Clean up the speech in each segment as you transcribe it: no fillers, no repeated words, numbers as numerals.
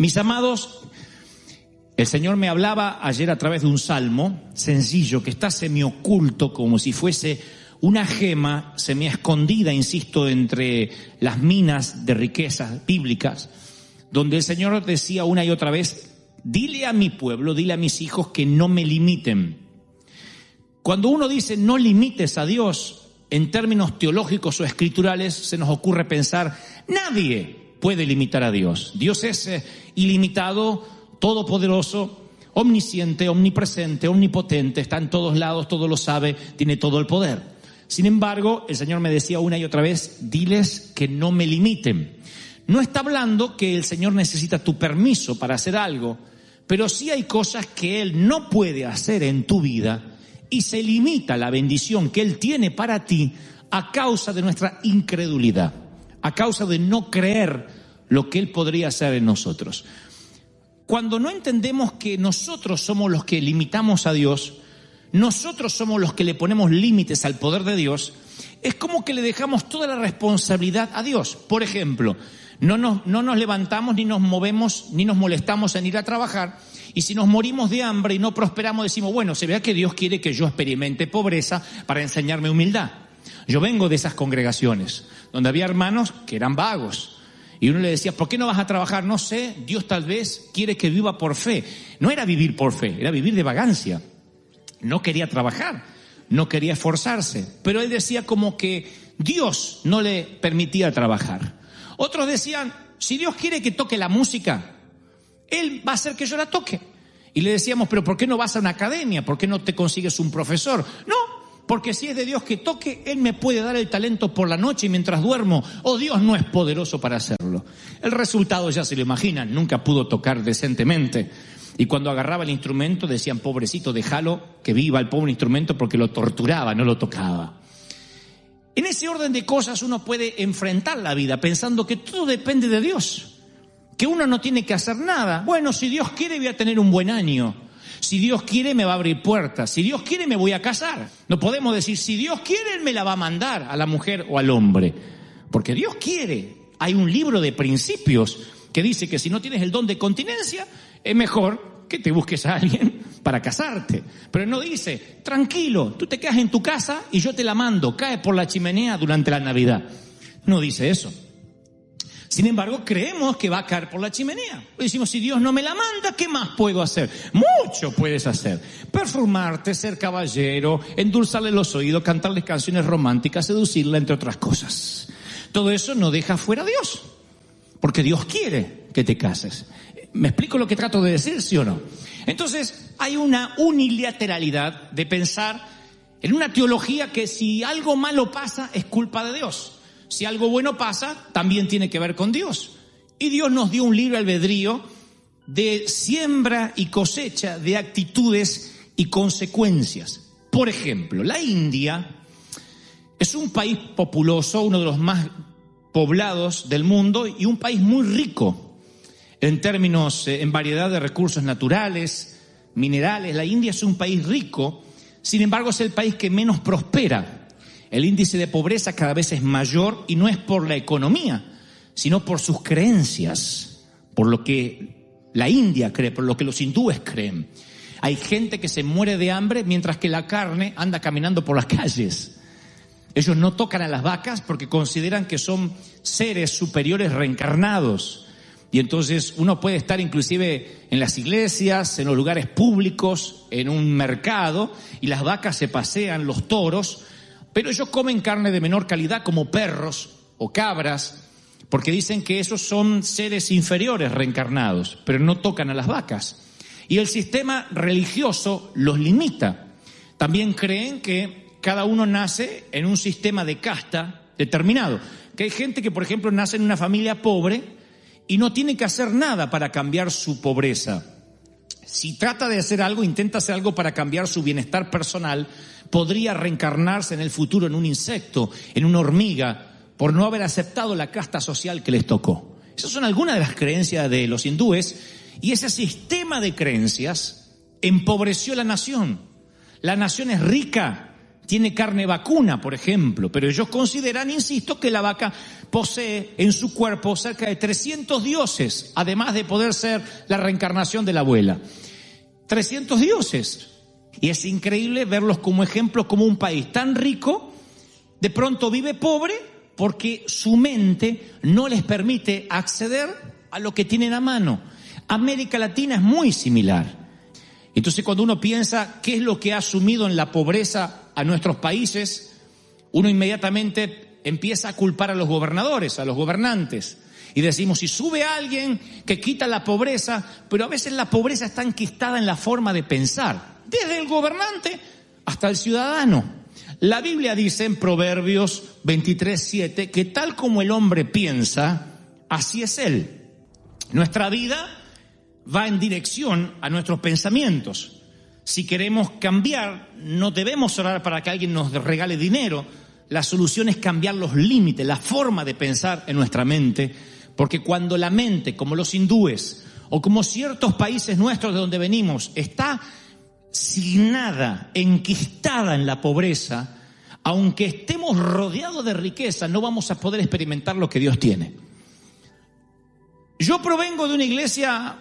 Mis amados, el Señor me hablaba ayer a través de un salmo sencillo que está semioculto, como si fuese una gema semiescondida, insisto, entre las minas de riquezas bíblicas, donde el Señor decía una y otra vez: dile a mi pueblo, dile a mis hijos que no me limiten. Cuando uno dice no limites a Dios, en términos teológicos o escriturales, se nos ocurre pensar: nadie puede limitar a Dios. Dios es ilimitado, todopoderoso, omnisciente, omnipresente, omnipotente, está en todos lados, todo lo sabe, tiene todo el poder. Sin embargo, el Señor me decía una y otra vez: diles que no me limiten. No está hablando que el Señor necesita tu permiso para hacer algo, pero sí hay cosas que Él no puede hacer en tu vida y se limita la bendición que Él tiene para ti a causa de nuestra incredulidad, a causa de no creer lo que Él podría hacer en nosotros. Cuando no entendemos que nosotros somos los que limitamos a Dios, nosotros somos los que le ponemos límites al poder de Dios, es como que le dejamos toda la responsabilidad a Dios. Por ejemplo, no nos levantamos, ni nos movemos, ni nos molestamos en ir a trabajar, y si nos morimos de hambre y no prosperamos, decimos: bueno, se vea que Dios quiere que yo experimente pobreza para enseñarme humildad. Yo vengo de esas congregaciones donde había hermanos que eran vagos, y uno le decía: ¿por qué no vas a trabajar? No sé, Dios tal vez quiere que viva por fe. No era vivir por fe, era vivir de vagancia. No quería trabajar, no quería esforzarse, pero él decía como que Dios no le permitía trabajar. Otros decían: si Dios quiere que toque la música, Él va a hacer que yo la toque. Y le decíamos: pero ¿por qué no vas a una academia? ¿Por qué no te consigues un profesor? No, porque si es de Dios que toque, Él me puede dar el talento por la noche y mientras duermo, o Dios no es poderoso para hacerlo. El resultado ya se lo imaginan, nunca pudo tocar decentemente. Y cuando agarraba el instrumento decían: pobrecito, déjalo que viva el pobre instrumento, porque lo torturaba, no lo tocaba. En ese orden de cosas uno puede enfrentar la vida pensando que todo depende de Dios, que uno no tiene que hacer nada. Bueno, si Dios quiere voy a tener un buen año, si Dios quiere me va a abrir puertas, si Dios quiere me voy a casar. No podemos decir: si Dios quiere Él me la va a mandar, a la mujer o al hombre, porque Dios quiere. Hay un libro de principios que dice que si no tienes el don de continencia, es mejor que te busques a alguien para casarte. Pero no dice: tranquilo, tú te quedas en tu casa y yo te la mando, cae por la chimenea durante la Navidad. No dice eso. Sin embargo, creemos que va a caer por la chimenea. Decimos: si Dios no me la manda, ¿qué más puedo hacer? Mucho puedes hacer. Perfumarte, ser caballero, endulzarle los oídos, cantarles canciones románticas, seducirla, entre otras cosas. Todo eso no deja fuera a Dios, porque Dios quiere que te cases. ¿Me explico lo que trato de decir, sí o no? Entonces, hay una unilateralidad de pensar en una teología que si algo malo pasa es culpa de Dios. Si algo bueno pasa, también tiene que ver con Dios. Y Dios nos dio un libre albedrío de siembra y cosecha de actitudes y consecuencias. Por ejemplo, la India es un país populoso, uno de los más poblados del mundo y un país muy rico en términos, en variedad de recursos naturales, minerales. La India es un país rico, sin embargo es el país que menos prospera. El índice de pobreza cada vez es mayor y no es por la economía, sino por sus creencias, por lo que la India cree, por lo que los hindúes creen. Hay gente que se muere de hambre mientras que la carne anda caminando por las calles. Ellos no tocan a las vacas porque consideran que son seres superiores reencarnados. Y entonces uno puede estar inclusive en las iglesias, en los lugares públicos, en un mercado, y las vacas se pasean, los toros, pero ellos comen carne de menor calidad como perros o cabras, porque dicen que esos son seres inferiores reencarnados, pero no tocan a las vacas. Y el sistema religioso los limita. También creen que cada uno nace en un sistema de casta determinado. Que hay gente que, por ejemplo, nace en una familia pobre y no tiene que hacer nada para cambiar su pobreza. Si trata de hacer algo, intenta hacer algo para cambiar su bienestar personal, podría reencarnarse en el futuro en un insecto, en una hormiga, por no haber aceptado la casta social que les tocó. Esas son algunas de las creencias de los hindúes, y ese sistema de creencias empobreció la nación. La nación es rica, tiene carne vacuna, por ejemplo, pero ellos consideran, insisto, que la vaca posee en su cuerpo cerca de 300 dioses, además de poder ser la reencarnación de la abuela. 300 dioses. Y es increíble verlos como ejemplo, como un país tan rico, de pronto vive pobre porque su mente no les permite acceder a lo que tienen a mano. América Latina es muy similar. Entonces, cuando uno piensa qué es lo que ha sumido en la pobreza a nuestros países, uno inmediatamente empieza a culpar a los gobernadores, a los gobernantes. Y decimos, si sube alguien que quita la pobreza, pero a veces la pobreza está enquistada en la forma de pensar, desde el gobernante hasta el ciudadano. La Biblia dice en Proverbios 23:7 que tal como el hombre piensa, así es él. Nuestra vida va en dirección a nuestros pensamientos. Si queremos cambiar, no debemos orar para que alguien nos regale dinero. La solución es cambiar los límites, la forma de pensar en nuestra mente, porque cuando la mente, como los hindúes o como ciertos países nuestros de donde venimos, está signada, enquistada en la pobreza, aunque estemos rodeados de riqueza, no vamos a poder experimentar lo que Dios tiene. Yo provengo de una iglesia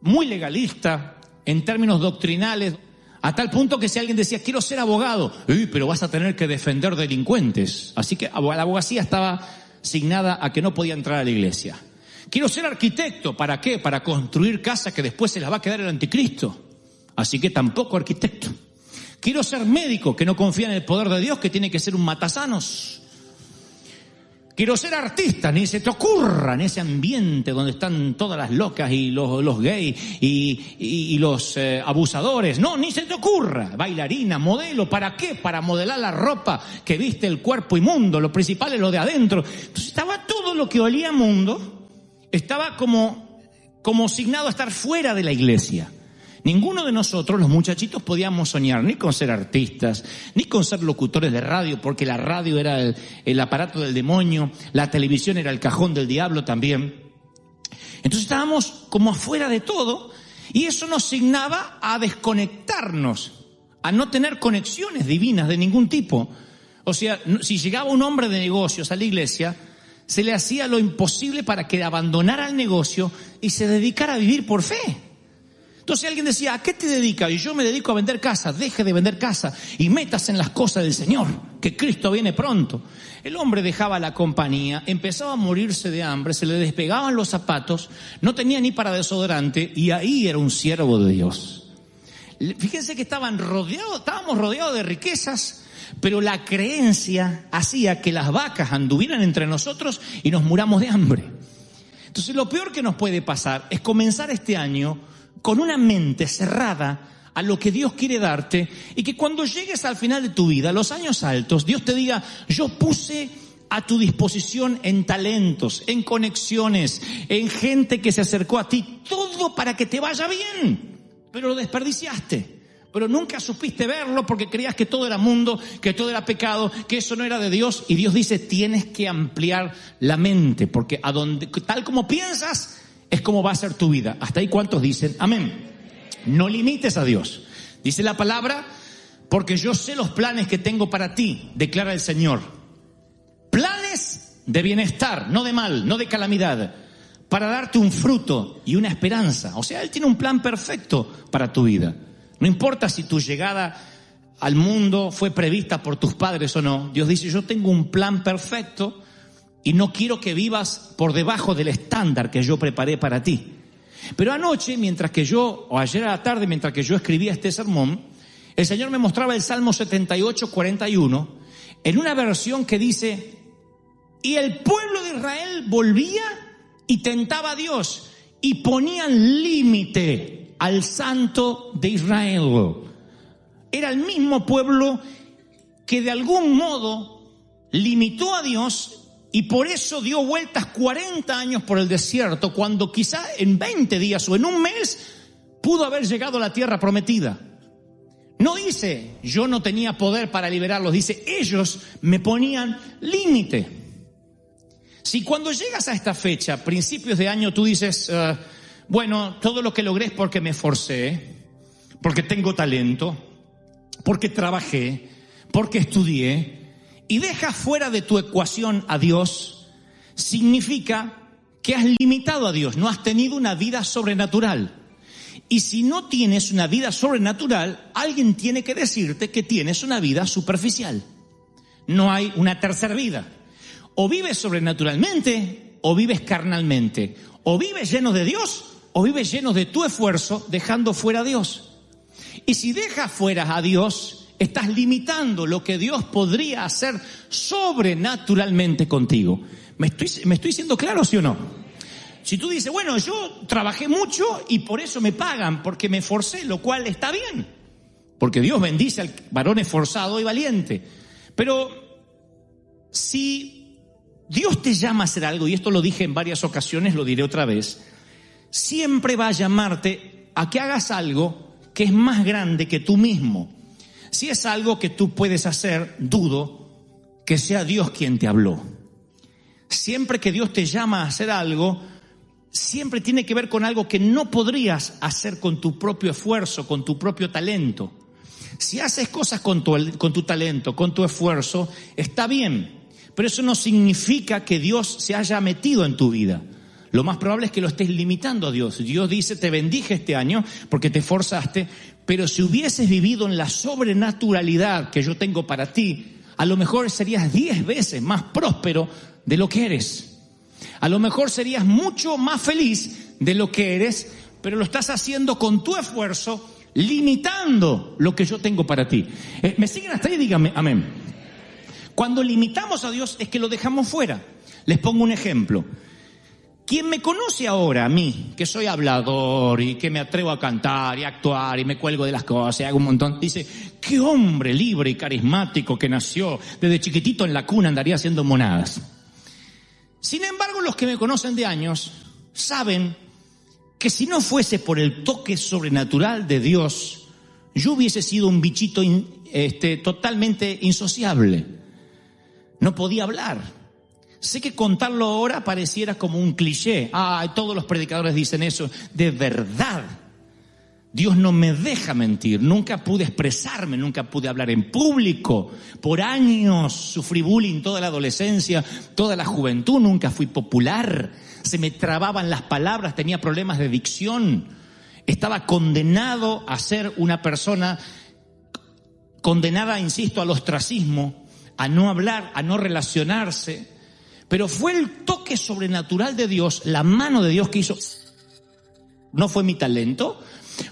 muy legalista en términos doctrinales, a tal punto que si alguien decía, quiero ser abogado, pero vas a tener que defender delincuentes. Así que la abogacía estaba signada a que no podía entrar a la iglesia. Quiero ser arquitecto, ¿para qué? Para construir casas que después se las va a quedar el anticristo. Así que tampoco arquitecto. Quiero ser médico, que no confía en el poder de Dios, que tiene que ser un matasanos. Quiero ser artista, ni se te ocurra en ese ambiente donde están todas las locas y los gays y los abusadores. No, ni se te ocurra. Bailarina, modelo, ¿para qué? Para modelar la ropa que viste el cuerpo inmundo. Lo principal es lo de adentro. Entonces estaba todo lo que olía mundo, estaba como signado a estar fuera de la iglesia. Ninguno de nosotros, los muchachitos, podíamos soñar ni con ser artistas, ni con ser locutores de radio, porque la radio era el aparato del demonio, la televisión era el cajón del diablo también. Entonces estábamos como afuera de todo, y eso nos signaba a desconectarnos, a no tener conexiones divinas de ningún tipo. O sea, si llegaba un hombre de negocios a la iglesia, se le hacía lo imposible para que abandonara el negocio y se dedicara a vivir por fe. Entonces alguien decía, ¿a qué te dedicas? Y yo me dedico a vender casa. Deje de vender casa y métase en las cosas del Señor, que Cristo viene pronto. El hombre dejaba la compañía, empezaba a morirse de hambre, se le despegaban los zapatos, no tenía ni para desodorante, y ahí era un siervo de Dios. Fíjense que estábamos rodeados de riquezas, pero la creencia hacía que las vacas anduvieran entre nosotros y nos muramos de hambre. Entonces lo peor que nos puede pasar es comenzar este año con una mente cerrada a lo que Dios quiere darte, y que cuando llegues al final de tu vida, los años altos, Dios te diga, yo puse a tu disposición en talentos, en conexiones, en gente que se acercó a ti, todo para que te vaya bien, pero lo desperdiciaste. Pero nunca supiste verlo porque creías que todo era mundo, que todo era pecado, que eso no era de Dios. Y Dios dice, tienes que ampliar la mente, porque tal como piensas es como va a ser tu vida. Hasta ahí, ¿cuántos dicen amén? No limites a Dios. Dice la palabra, porque yo sé los planes que tengo para ti, declara el Señor. Planes de bienestar, no de mal, no de calamidad, para darte un fruto y una esperanza. O sea, Él tiene un plan perfecto para tu vida. No importa si tu llegada al mundo fue prevista por tus padres o no. Dios dice, yo tengo un plan perfecto y no quiero que vivas por debajo del estándar que yo preparé para ti. Pero anoche, o ayer a la tarde, mientras que yo escribía este sermón, el Señor me mostraba el Salmo 78:41, en una versión que dice, y el pueblo de Israel volvía y tentaba a Dios, y ponían límite al Santo de Israel. Era el mismo pueblo que de algún modo limitó a Dios, y por eso dio vueltas 40 años por el desierto, cuando quizá en 20 días o en un mes pudo haber llegado a la tierra prometida. No dice, yo no tenía poder para liberarlos, dice, ellos me ponían límite. Si cuando llegas a esta fecha, principios de año, tú dices, bueno, todo lo que logré es porque me esforcé, porque tengo talento, porque trabajé, porque estudié, y dejas fuera de tu ecuación a Dios, significa que has limitado a Dios, no has tenido una vida sobrenatural. Y si no tienes una vida sobrenatural, alguien tiene que decirte que tienes una vida superficial. No hay una tercera vida. O vives sobrenaturalmente o vives carnalmente. O vives lleno de Dios o vives lleno de tu esfuerzo dejando fuera a Dios. Y si dejas fuera a Dios, estás limitando lo que Dios podría hacer sobrenaturalmente contigo. ¿Me estoy siendo claro, sí o no? Si tú dices, bueno, yo trabajé mucho y por eso me pagan, porque me esforcé, lo cual está bien. Porque Dios bendice al varón esforzado y valiente. Pero si Dios te llama a hacer algo, y esto lo dije en varias ocasiones, lo diré otra vez, siempre va a llamarte a que hagas algo que es más grande que tú mismo. Si es algo que tú puedes hacer, dudo que sea Dios quien te habló. Siempre que Dios te llama a hacer algo, siempre tiene que ver con algo que no podrías hacer con tu propio esfuerzo, con tu propio talento. Si haces cosas con tu talento, con tu esfuerzo, está bien, pero eso no significa que Dios se haya metido en tu vida. Lo más probable es que lo estés limitando a Dios. Dios dice, te bendije este año porque te esforzaste, pero si hubieses vivido en la sobrenaturalidad que yo tengo para ti, a lo mejor serías 10 veces más próspero de lo que eres. A lo mejor serías mucho más feliz de lo que eres, pero lo estás haciendo con tu esfuerzo, limitando lo que yo tengo para ti. ¿Me siguen hasta ahí? Díganme amén. Cuando limitamos a Dios es que lo dejamos fuera. Les pongo un ejemplo. Quien me conoce ahora, a mí, que soy hablador y que me atrevo a cantar y a actuar y me cuelgo de las cosas y hago un montón, dice, qué hombre libre y carismático que nació, desde chiquitito en la cuna andaría haciendo monadas. Sin embargo, los que me conocen de años saben que si no fuese por el toque sobrenatural de Dios, yo hubiese sido un bichito totalmente insociable. No podía hablar. Sé que contarlo ahora pareciera como un cliché. Todos los predicadores dicen eso. De verdad, Dios no me deja mentir. Nunca pude expresarme, nunca pude hablar en público. Por años sufrí bullying toda la adolescencia, toda la juventud. Nunca fui popular. Se me trababan las palabras, tenía problemas de dicción. Estaba condenado a ser una persona condenada, insisto, al ostracismo, a no hablar, a no relacionarse. Pero fue el toque sobrenatural de Dios, la mano de Dios que hizo. No fue mi talento,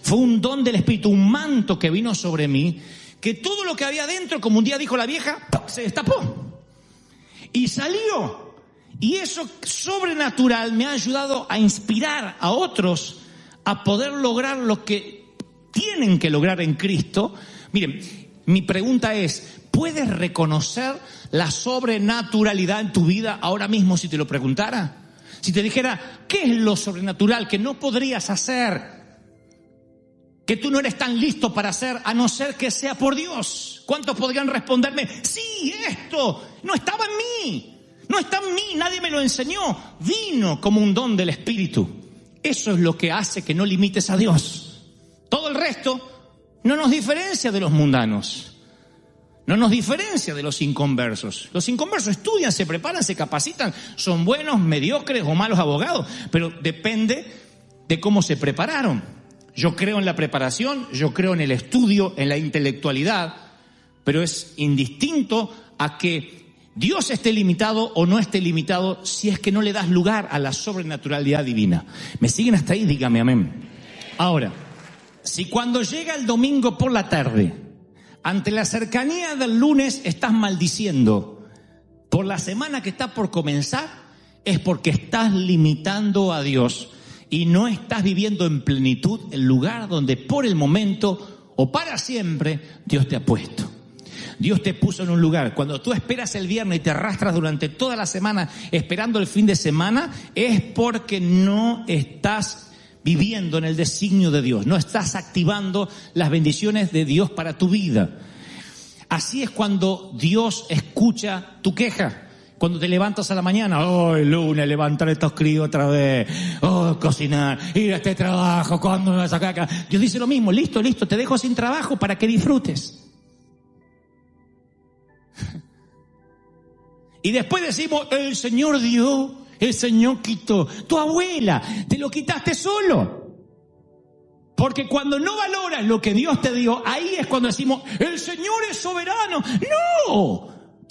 fue un don del Espíritu, un manto que vino sobre mí, que todo lo que había dentro, como un día dijo la vieja, se destapó y salió. Y eso sobrenatural me ha ayudado a inspirar a otros a poder lograr lo que tienen que lograr en Cristo. Miren, mi pregunta es, ¿puedes reconocer la sobrenaturalidad en tu vida ahora mismo si te lo preguntara? Si te dijera, ¿qué es lo sobrenatural que no podrías hacer? Que tú no eres tan listo para hacer, a no ser que sea por Dios. ¿Cuántos podrían responderme? Sí, esto no estaba en mí. No está en mí, nadie me lo enseñó. Vino como un don del Espíritu. Eso es lo que hace que no limites a Dios. Todo el resto no nos diferencia de los mundanos. No nos diferencia de los inconversos. Los inconversos estudian, se preparan, se capacitan, son buenos, mediocres o malos abogados, pero depende de cómo se prepararon. Yo creo en la preparación, yo creo en el estudio, en la intelectualidad, pero es indistinto a que Dios esté limitado o no esté limitado si es que no le das lugar a la sobrenaturalidad divina. ¿Me siguen hasta ahí? Dígame amén. Ahora, si cuando llega el domingo por la tarde, ante la cercanía del lunes estás maldiciendo por la semana que está por comenzar, es porque estás limitando a Dios y no estás viviendo en plenitud el lugar donde por el momento o para siempre Dios te ha puesto. Dios te puso en un lugar. Cuando tú esperas el viernes y te arrastras durante toda la semana esperando el fin de semana, es porque no estás viviendo en el designio de Dios, no estás activando las bendiciones de Dios para tu vida. Así es cuando Dios escucha tu queja. Cuando te levantas a la mañana, lunes, levantar estos críos otra vez, cocinar, ir a este trabajo, ¿cuándo me vas a sacar acá? Dios dice lo mismo, listo, te dejo sin trabajo para que disfrutes. Y después decimos, el Señor dio, el Señor quitó. Tu abuela, te lo quitaste solo. Porque cuando no valoras lo que Dios te dio, ahí es cuando decimos, el Señor es soberano. No,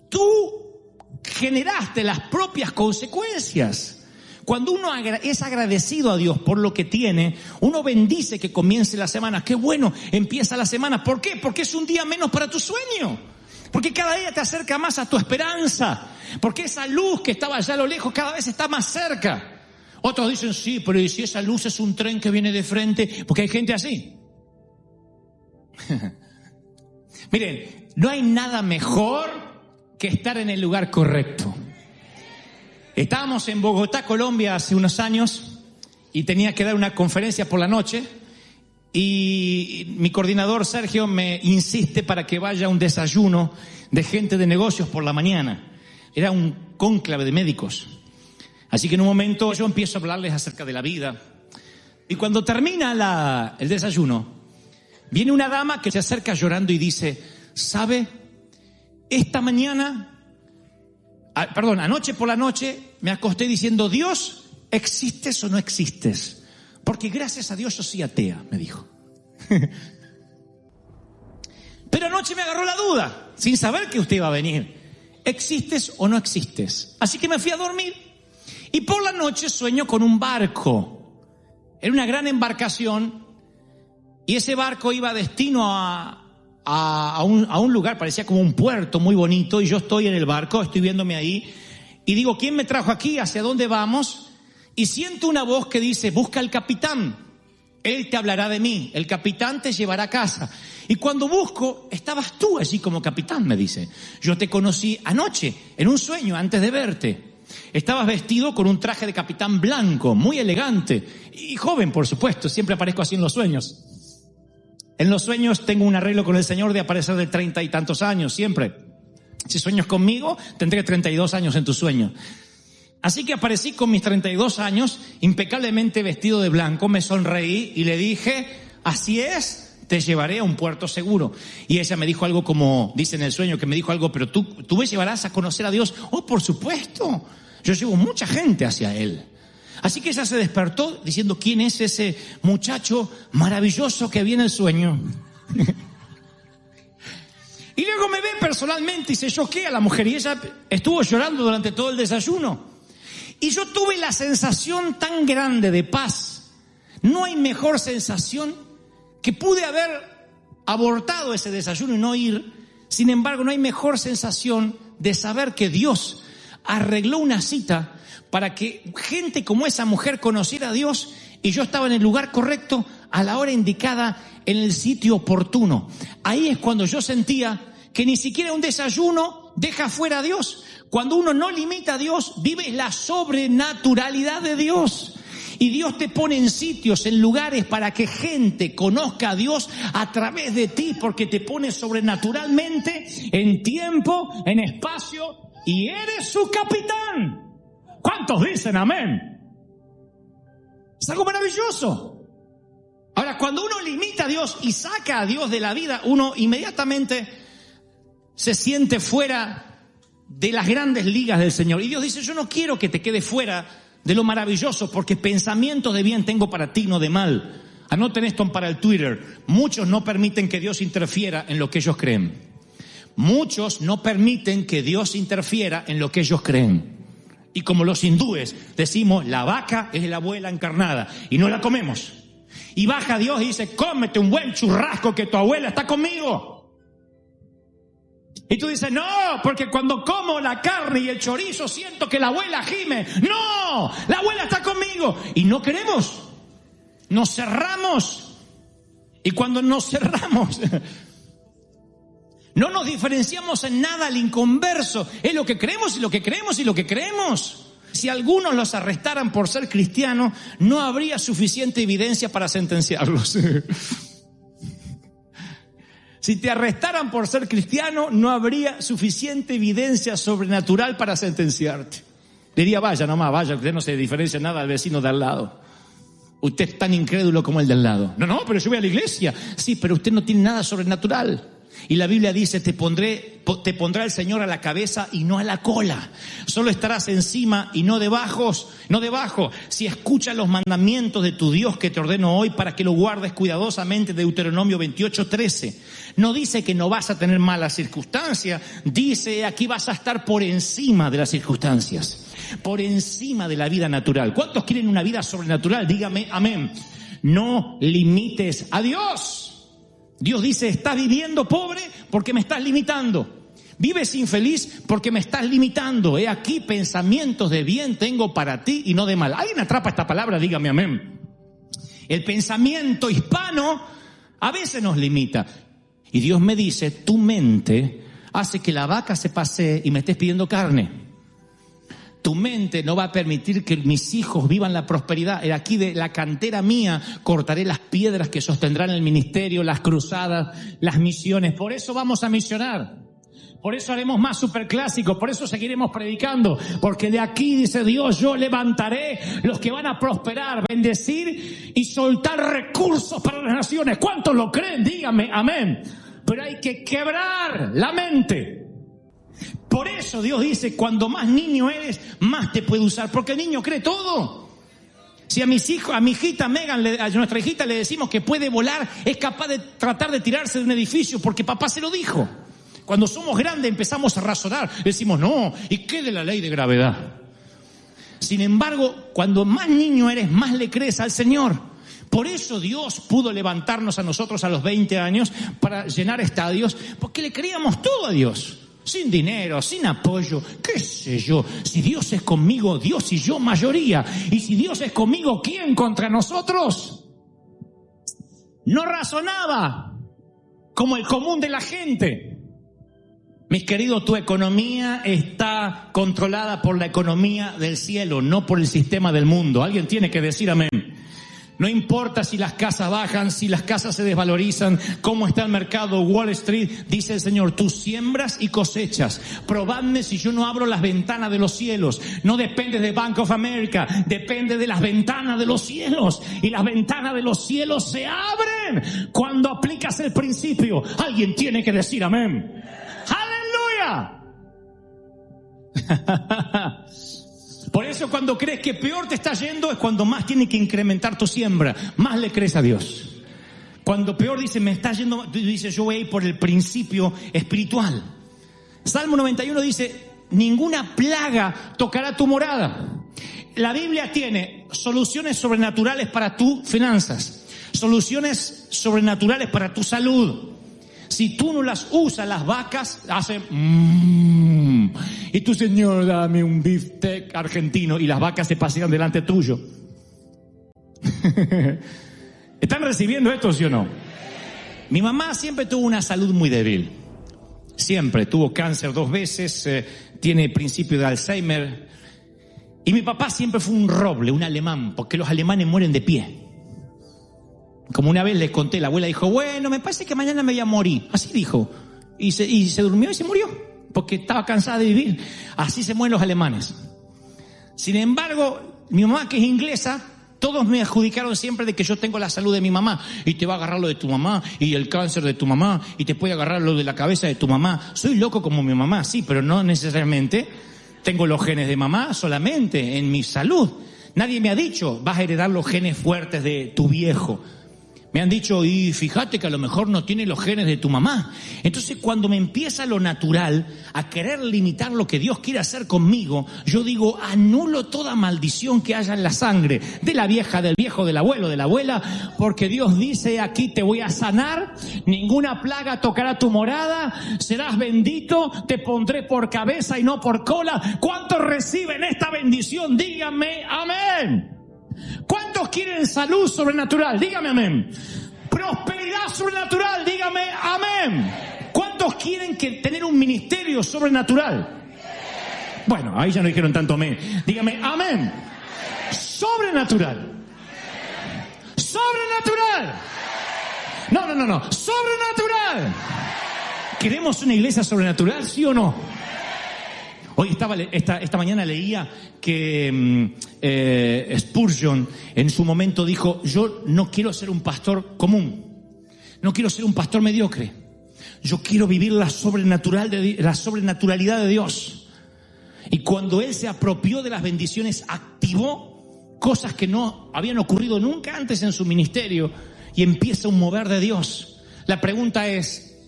tú generaste las propias consecuencias. Cuando uno es agradecido a Dios por lo que tiene, uno bendice que comience la semana. Qué bueno, empieza la semana. ¿Por qué? Porque es un día menos para tu sueño. Porque cada día te acerca más a tu esperanza. Porque esa luz que estaba allá a lo lejos cada vez está más cerca. Otros dicen, sí, pero ¿y si esa luz es un tren que viene de frente? Porque hay gente así. Miren, no hay nada mejor que estar en el lugar correcto. Estábamos en Bogotá, Colombia, hace unos años y tenía que dar una conferencia por la noche y mi coordinador Sergio me insiste para que vaya a un desayuno de gente de negocios por la mañana. Era un cónclave de médicos. Así que en un momento yo empiezo a hablarles acerca de la vida y cuando termina el desayuno, viene una dama que se acerca llorando y dice, ¿sabe? Anoche por la noche me acosté diciendo, Dios, ¿existes o no existes? Porque gracias a Dios yo soy atea, me dijo. Pero anoche me agarró la duda, sin saber que usted iba a venir. ¿Existes o no existes? Así que me fui a dormir y por la noche sueño con un barco. Era una gran embarcación y ese barco iba destino a un lugar, parecía como un puerto muy bonito, y yo estoy en el barco, estoy viéndome ahí, y digo, ¿quién me trajo aquí? ¿Hacia dónde vamos? Y siento una voz que dice, busca al capitán, él te hablará de mí, el capitán te llevará a casa. Y cuando busco, estabas tú allí como capitán, me dice. Yo te conocí anoche, en un sueño, antes de verte. Estabas vestido con un traje de capitán blanco, muy elegante, y joven, por supuesto, siempre aparezco así en los sueños. En los sueños tengo un arreglo con el Señor de aparecer de 30 y tantos años, siempre. Si sueñas conmigo, tendré 32 años en tu sueño. Así que aparecí con mis 32 años, impecablemente vestido de blanco, me sonreí y le dije, así es, te llevaré a un puerto seguro. Y ella me dijo algo como, dice en el sueño que me dijo algo, pero tú me llevarás a conocer a Dios. Oh, por supuesto, yo llevo mucha gente hacia Él. Así que ella se despertó diciendo, ¿quién es ese muchacho maravilloso que viene el sueño? Y luego me ve personalmente y se choquea la mujer y ella estuvo llorando durante todo el desayuno. Y yo tuve la sensación tan grande de paz. No hay mejor sensación que pude haber abortado ese desayuno y no ir. Sin embargo, no hay mejor sensación de saber que Dios arregló una cita para que gente como esa mujer conociera a Dios y yo estaba en el lugar correcto, a la hora indicada, en el sitio oportuno. Ahí es cuando yo sentía que ni siquiera un desayuno deja fuera a Dios. Cuando uno no limita a Dios, vive la sobrenaturalidad de Dios. Y Dios te pone en sitios, en lugares para que gente conozca a Dios a través de ti, porque te pone sobrenaturalmente en tiempo, en espacio, y eres su capitán. ¿Cuántos dicen amén? Es algo maravilloso. Ahora, cuando uno limita a Dios y saca a Dios de la vida, uno inmediatamente se siente fuera de las grandes ligas del Señor. Y Dios dice, yo no quiero que te quedes fuera de lo maravilloso, porque pensamientos de bien tengo para ti, no de mal. Anoten esto para el Twitter. Muchos no permiten que Dios interfiera en lo que ellos creen. Muchos no permiten que Dios interfiera en lo que ellos creen. Y como los hindúes decimos, la vaca es la abuela encarnada y no la comemos. Y baja Dios y dice, cómete un buen churrasco que tu abuela está conmigo. Y tú dices, no, porque cuando como la carne y el chorizo siento que la abuela gime. No, la abuela está conmigo. Y no queremos. Nos cerramos. Y cuando nos cerramos, no nos diferenciamos en nada al inconverso. Es lo que creemos y lo que creemos y lo que creemos. Si algunos los arrestaran por ser cristianos, no habría suficiente evidencia para sentenciarlos. Si te arrestaran por ser cristiano, no habría suficiente evidencia sobrenatural para sentenciarte. Diría, vaya nomás, vaya, usted no se diferencia nada al vecino de al lado. Usted es tan incrédulo como el de al lado. No, pero yo voy a la iglesia. Sí, pero usted no tiene nada sobrenatural. Y la Biblia dice, te pondrá el Señor a la cabeza y no a la cola. Solo estarás encima y no debajo. Si escuchas los mandamientos de tu Dios que te ordeno hoy para que lo guardes cuidadosamente, Deuteronomio 28:13. No dice que no vas a tener malas circunstancias. Dice, aquí vas a estar por encima de las circunstancias. Por encima de la vida natural. ¿Cuántos quieren una vida sobrenatural? Dígame amén. No limites a Dios. Dios dice, estás viviendo pobre porque me estás limitando. Vives infeliz porque me estás limitando. He aquí pensamientos de bien tengo para ti y no de mal. ¿Alguien atrapa esta palabra? Dígame amén. El pensamiento hispano a veces nos limita. Y Dios me dice, tu mente hace que la vaca se pasee y me estés pidiendo carne. Tu mente no va a permitir que mis hijos vivan la prosperidad. Aquí de la cantera mía cortaré las piedras que sostendrán el ministerio, las cruzadas, las misiones. Por eso vamos a misionar. Por eso haremos más superclásicos. Por eso seguiremos predicando. Porque de aquí, dice Dios, yo levantaré los que van a prosperar, bendecir y soltar recursos para las naciones. ¿Cuántos lo creen? Dígame amén. Pero hay que quebrar la mente. Por eso Dios dice, cuando más niño eres, más te puede usar. Porque el niño cree todo. Si a mis hijos, a mi hijita Megan, a nuestra hijita le decimos que puede volar, es capaz de tratar de tirarse de un edificio porque papá se lo dijo. Cuando somos grandes empezamos a razonar. Decimos, no, ¿y qué de la ley de gravedad? Sin embargo, cuando más niño eres, más le crees al Señor. Por eso Dios pudo levantarnos a nosotros a los 20 años para llenar estadios, porque le creíamos todo a Dios. Sin dinero, sin apoyo, qué sé yo. Si Dios es conmigo, Dios y yo mayoría. Y si Dios es conmigo, ¿quién contra nosotros? No razonaba como el común de la gente. Mis queridos, tu economía está controlada por la economía del cielo, no por el sistema del mundo. Alguien tiene que decir amén. No importa si las casas bajan, si las casas se desvalorizan, cómo está el mercado, Wall Street, dice el Señor, tú siembras y cosechas. Probadme si yo no abro las ventanas de los cielos. No depende de Bank of America, depende de las ventanas de los cielos. Y las ventanas de los cielos se abren cuando aplicas el principio. Alguien tiene que decir amén. ¡Aleluya! Por eso cuando crees que peor te está yendo es cuando más tienes que incrementar tu siembra, más le crees a Dios. Cuando peor dice me está yendo, dice yo voy a ir por el principio espiritual. Salmo 91 dice, ninguna plaga tocará tu morada. La Biblia tiene soluciones sobrenaturales para tus finanzas, soluciones sobrenaturales para tu salud. Si tú no las usas, las vacas hacen y tu Señor, dame un bistec argentino, y las vacas se pasean delante tuyo. ¿Están recibiendo esto, sí o no? Mi mamá siempre tuvo una salud muy débil. Siempre tuvo cáncer 2 veces, tiene principio de Alzheimer. Y mi papá siempre fue un roble, un alemán, porque los alemanes mueren de pie. Como una vez les conté, la abuela dijo, bueno, me parece que mañana me voy a morir. Así dijo. Y se durmió y se murió, porque estaba cansada de vivir. Así se mueren los alemanes. Sin embargo, mi mamá, que es inglesa, todos me adjudicaron siempre de que yo tengo la salud de mi mamá. Y te va a agarrar lo de tu mamá, y el cáncer de tu mamá, y te puede agarrar lo de la cabeza de tu mamá. Soy loco como mi mamá, sí, pero no necesariamente tengo los genes de mamá solamente en mi salud. Nadie me ha dicho, vas a heredar los genes fuertes de tu viejo. Me han dicho, y fíjate que a lo mejor no tiene los genes de tu mamá. Entonces, cuando me empieza lo natural a querer limitar lo que Dios quiere hacer conmigo, yo digo, anulo toda maldición que haya en la sangre de la vieja, del viejo, del abuelo, de la abuela, porque Dios dice, aquí te voy a sanar, ninguna plaga tocará tu morada, serás bendito, te pondré por cabeza y no por cola. ¿Cuántos reciben esta bendición? Díganme amén. ¿Cuántos quieren salud sobrenatural? Dígame amén. Prosperidad sobrenatural, dígame amén. ¿Cuántos quieren tener un ministerio sobrenatural? Bueno, ahí ya no dijeron tanto amén. Dígame amén. Sobrenatural. Sobrenatural. No. Sobrenatural. ¿Queremos una iglesia sobrenatural, sí o no? Hoy esta mañana leía que Spurgeon en su momento dijo, yo no quiero ser un pastor común, no quiero ser un pastor mediocre, Yo quiero vivir la sobrenaturalidad de Dios. Y cuando Él se apropió de las bendiciones, activó cosas que no habían ocurrido nunca antes en su ministerio y empieza un mover de Dios. La pregunta es,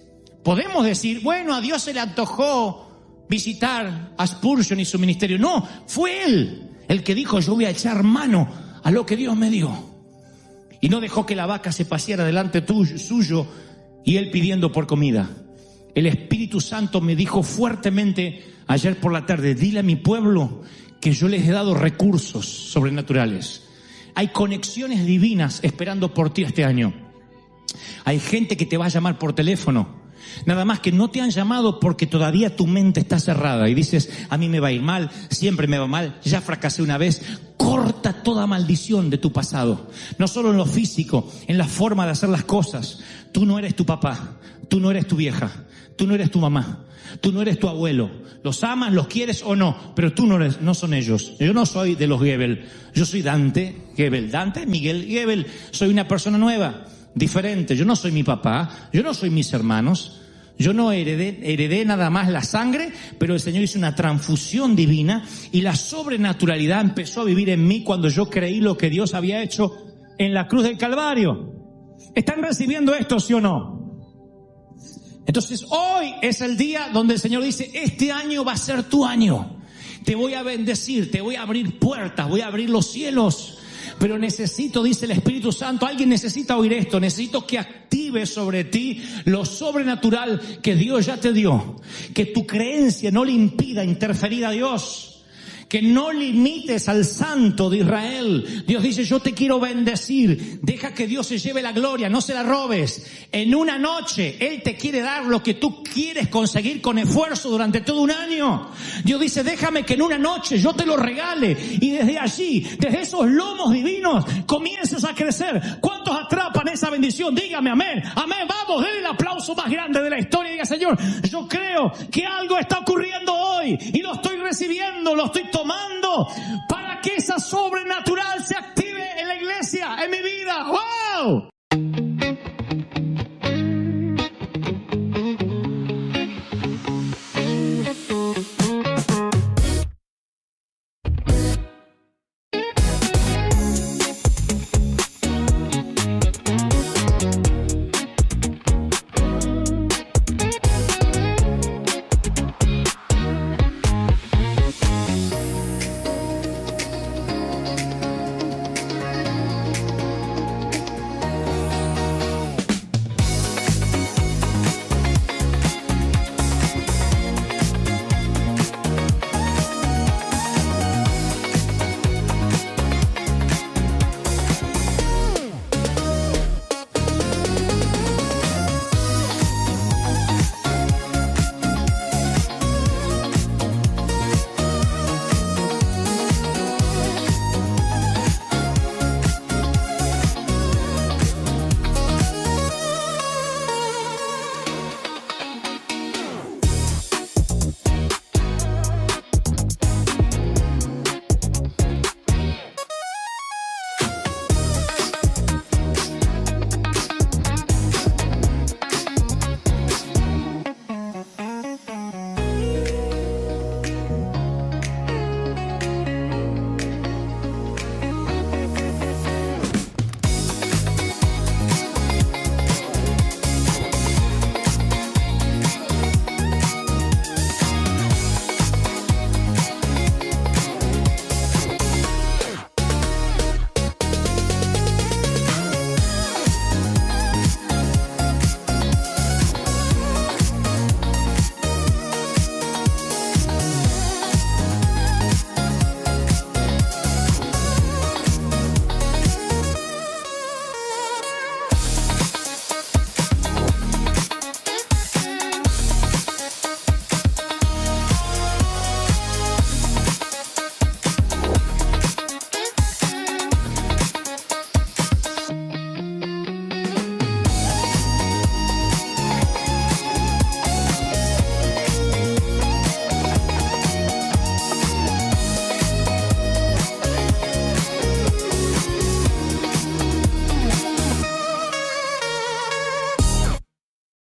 ¿podemos decir, bueno, a Dios se le antojó visitar a Spurgeon y su ministerio? No, fue Él el que dijo, yo voy a echar mano a lo que Dios me dio. Y no dejó que la vaca se paseara delante suyo y Él pidiendo por comida. El Espíritu Santo me dijo fuertemente ayer por la tarde, dile a mi pueblo que yo les he dado recursos sobrenaturales. Hay conexiones divinas esperando por ti este año. Hay gente que te va a llamar por teléfono. Nada más que no te han llamado porque todavía tu mente está cerrada y dices, a mí me va a ir mal, siempre me va mal, ya fracasé una vez. Corta toda maldición de tu pasado. No solo en lo físico, en la forma de hacer las cosas. Tú no eres tu papá, tú no eres tu vieja, tú no eres tu mamá, tú no eres tu abuelo. Los amas, los quieres o no, pero tú no son ellos. Yo no soy de los Gebel, yo soy Dante Miguel Gebel. Soy una persona nueva, diferente. Yo no soy mi papá, yo no soy mis hermanos. Yo no heredé nada más la sangre, pero el Señor hizo una transfusión divina y la sobrenaturalidad empezó a vivir en mí cuando yo creí lo que Dios había hecho en la cruz del Calvario. ¿Están recibiendo esto, sí o no? Entonces hoy es el día donde el Señor dice, este año va a ser tu año. Te voy a bendecir, te voy a abrir puertas, voy a abrir los cielos. Pero necesito, dice el Espíritu Santo, alguien necesita oír esto, necesito que active sobre ti lo sobrenatural que Dios ya te dio. Que tu creencia no le impida interferir a Dios. Que no limites al Santo de Israel. Dios dice, yo te quiero bendecir. Deja que Dios se lleve la gloria, no se la robes. En una noche, Él te quiere dar lo que tú quieres conseguir con esfuerzo durante todo un año. Dios dice, déjame que en una noche yo te lo regale. Y desde allí, desde esos lomos divinos, comiences a crecer. ¿Cuántos atrapan esa bendición? Dígame amén. Amén, vamos, denle el aplauso más grande de la historia. Diga, Señor, yo creo que algo está ocurriendo hoy. Y lo estoy recibiendo, lo estoy tomando para que esa sobrenatural se active en la iglesia, en mi vida. ¡Wow!